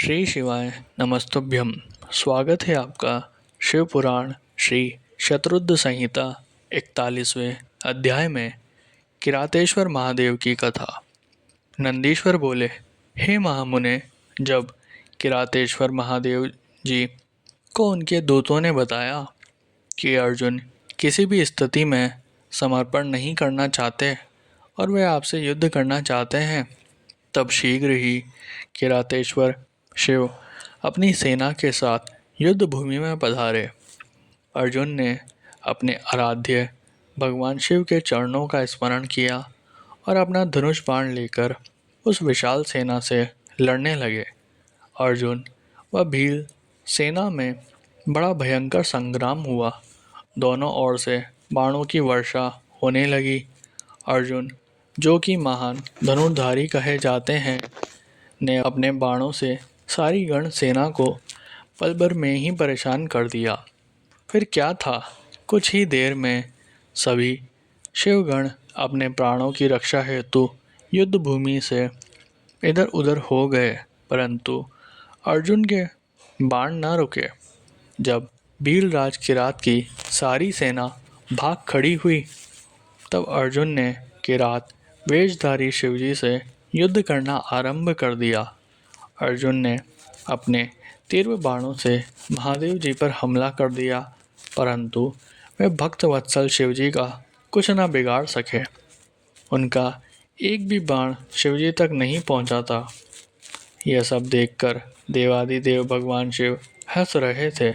श्री शिवाय नमस्तुभ्यम। स्वागत है आपका शिव पुराण श्री शतरुद्र संहिता 41वें अध्याय में किरातेश्वर महादेव की कथा। नंदीश्वर बोले, हे महामुने, जब किरातेश्वर महादेव जी को उनके दूतों ने बताया कि अर्जुन किसी भी स्थिति में समर्पण नहीं करना चाहते और वे आपसे युद्ध करना चाहते हैं, तब शीघ्र ही किरातेश्वर शिव अपनी सेना के साथ युद्ध भूमि में पधारे। अर्जुन ने अपने आराध्य भगवान शिव के चरणों का स्मरण किया और अपना धनुष बाण लेकर उस विशाल सेना से लड़ने लगे। अर्जुन व भील सेना में बड़ा भयंकर संग्राम हुआ। दोनों ओर से बाणों की वर्षा होने लगी। अर्जुन, जो कि महान धनुर्धारी कहे जाते हैं, ने अपने बाणों से सारी गण सेना को पल भर में ही परेशान कर दिया। फिर क्या था, कुछ ही देर में सभी शिवगण अपने प्राणों की रक्षा हेतु युद्ध भूमि से इधर उधर हो गए, परंतु अर्जुन के बाण न रुके। जब भीलराज किरात की सारी सेना भाग खड़ी हुई, तब अर्जुन ने किरात वेशधारी शिवजी से युद्ध करना आरंभ कर दिया। अर्जुन ने अपने तीव्र बाणों से महादेव जी पर हमला कर दिया, परंतु वे भक्त वत्सल शिवजी का कुछ न बिगाड़ सके। उनका एक भी बाण शिवजी तक नहीं पहुंचा था। यह सब देखकर देवादिदेव भगवान शिव हंस रहे थे।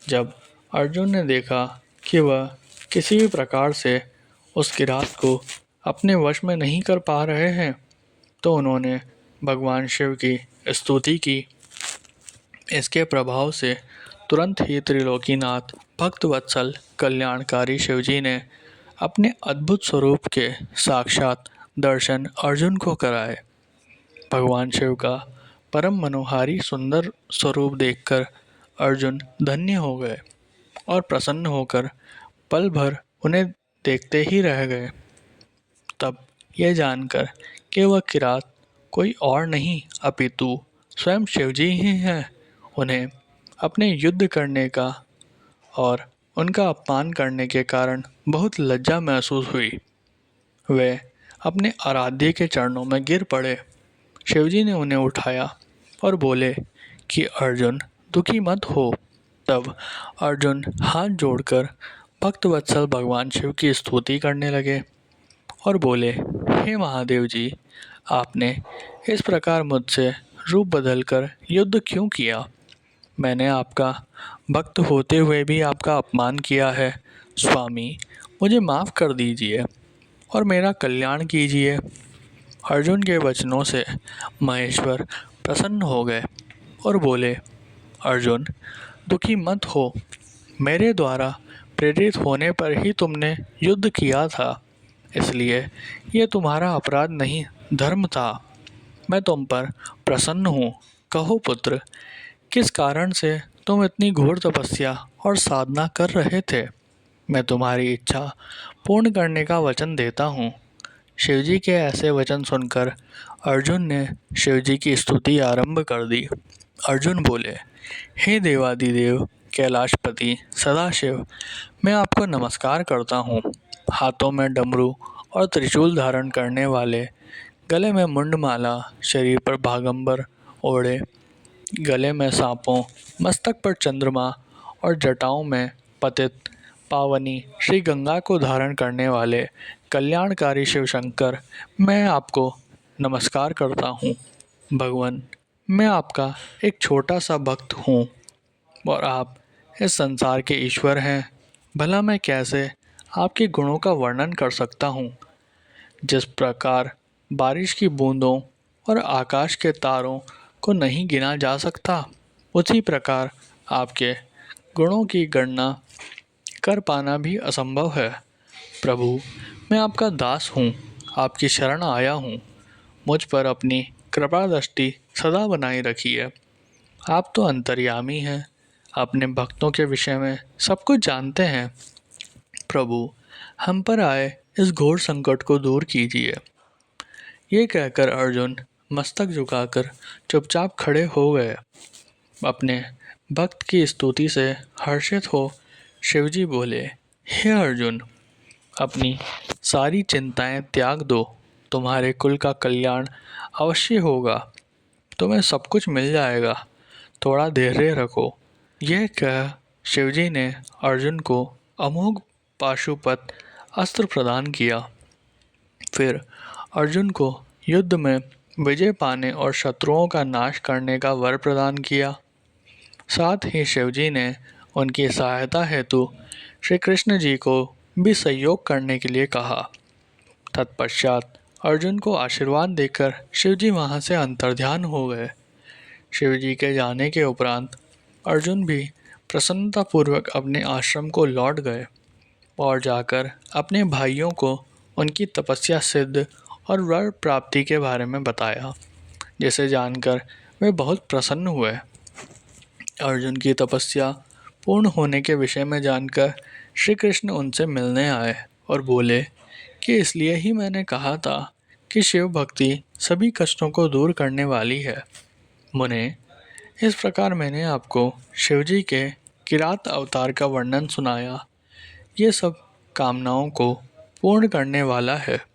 जब अर्जुन ने देखा कि वह किसी भी प्रकार से उस किरात को अपने वश में नहीं कर पा रहे हैं, तो उन्होंने भगवान शिव की स्तुति की। इसके प्रभाव से तुरंत ही त्रिलोकीनाथ भक्तवत्सल कल्याणकारी शिवजी ने अपने अद्भुत स्वरूप के साक्षात दर्शन अर्जुन को कराए। भगवान शिव का परम मनोहारी सुंदर स्वरूप देखकर अर्जुन धन्य हो गए और प्रसन्न होकर पल भर उन्हें देखते ही रह गए। तब यह जानकर कि वह किरात कोई और नहीं अपितु स्वयं शिवजी ही हैं, उन्हें अपने युद्ध करने का और उनका अपमान करने के कारण बहुत लज्जा महसूस हुई। वे अपने आराध्य के चरणों में गिर पड़े। शिवजी ने उन्हें उठाया और बोले कि अर्जुन, दुखी मत हो। तब अर्जुन हाथ जोड़कर भक्तवत्सल भगवान शिव की स्तुति करने लगे और बोले, हे महादेव जी, आपने इस प्रकार मुझसे रूप बदलकर युद्ध क्यों किया? मैंने आपका भक्त होते हुए भी आपका अपमान किया है। स्वामी, मुझे माफ़ कर दीजिए और मेरा कल्याण कीजिए। अर्जुन के वचनों से महेश्वर प्रसन्न हो गए और बोले, अर्जुन, दुखी मत हो। मेरे द्वारा प्रेरित होने पर ही तुमने युद्ध किया था, इसलिए यह तुम्हारा अपराध नहीं, धर्म था। मैं तुम पर प्रसन्न हूँ। कहो पुत्र, किस कारण से तुम इतनी घोर तपस्या और साधना कर रहे थे? मैं तुम्हारी इच्छा पूर्ण करने का वचन देता हूँ। शिवजी के ऐसे वचन सुनकर अर्जुन ने शिवजी की स्तुति आरंभ कर दी। अर्जुन बोले, हे देवादिदेव कैलाशपति सदाशिव, मैं आपको नमस्कार करता हूँ। हाथों में डमरू और त्रिशूल धारण करने वाले, गले में मुंडमाला, शरीर पर बागंबर ओढ़े, गले में सांपों, मस्तक पर चंद्रमा और जटाओं में पतित पावनी श्री गंगा को धारण करने वाले कल्याणकारी शिव शंकर, मैं आपको नमस्कार करता हूँ। भगवान, मैं आपका एक छोटा सा भक्त हूँ और आप इस संसार के ईश्वर हैं। भला मैं कैसे आपके गुणों का वर्णन कर सकता हूँ? जिस प्रकार बारिश की बूंदों और आकाश के तारों को नहीं गिना जा सकता, उसी प्रकार आपके गुणों की गणना कर पाना भी असंभव है। प्रभु, मैं आपका दास हूँ, आपकी शरण आया हूँ। मुझ पर अपनी कृपा दृष्टि सदा बनाए रखिए। आप तो अंतर्यामी हैं, अपने भक्तों के विषय में सब कुछ जानते हैं। प्रभु, हम पर आए इस घोर संकट को दूर कीजिए। ये कहकर अर्जुन मस्तक झुकाकर चुपचाप खड़े हो गए। अपने भक्त की स्तुति से हर्षित हो शिवजी बोले, हे अर्जुन, अपनी सारी चिंताएं त्याग दो, तुम्हारे कुल का कल्याण अवश्य होगा, तुम्हें सब कुछ मिल जाएगा, थोड़ा धैर्य रखो। यह कह शिवजी ने अर्जुन को अमोघ पाशुपत अस्त्र प्रदान किया। फिर अर्जुन को युद्ध में विजय पाने और शत्रुओं का नाश करने का वर प्रदान किया। साथ ही शिवजी ने उनकी सहायता हेतु श्री कृष्ण जी को भी सहयोग करने के लिए कहा। तत्पश्चात अर्जुन को आशीर्वाद देकर शिवजी वहां से अंतर्ध्यान हो गए। शिवजी के जाने के उपरांत अर्जुन भी प्रसन्नतापूर्वक अपने आश्रम को लौट गए और जाकर अपने भाइयों को उनकी तपस्या सिद्ध और वर प्राप्ति के बारे में बताया, जिसे जानकर वे बहुत प्रसन्न हुए। अर्जुन की तपस्या पूर्ण होने के विषय में जानकर श्री कृष्ण उनसे मिलने आए और बोले कि इसलिए ही मैंने कहा था कि शिव भक्ति सभी कष्टों को दूर करने वाली है। मुने, इस प्रकार मैंने आपको शिवजी के किरात अवतार का वर्णन सुनाया। ये सब कामनाओं को पूर्ण करने वाला है।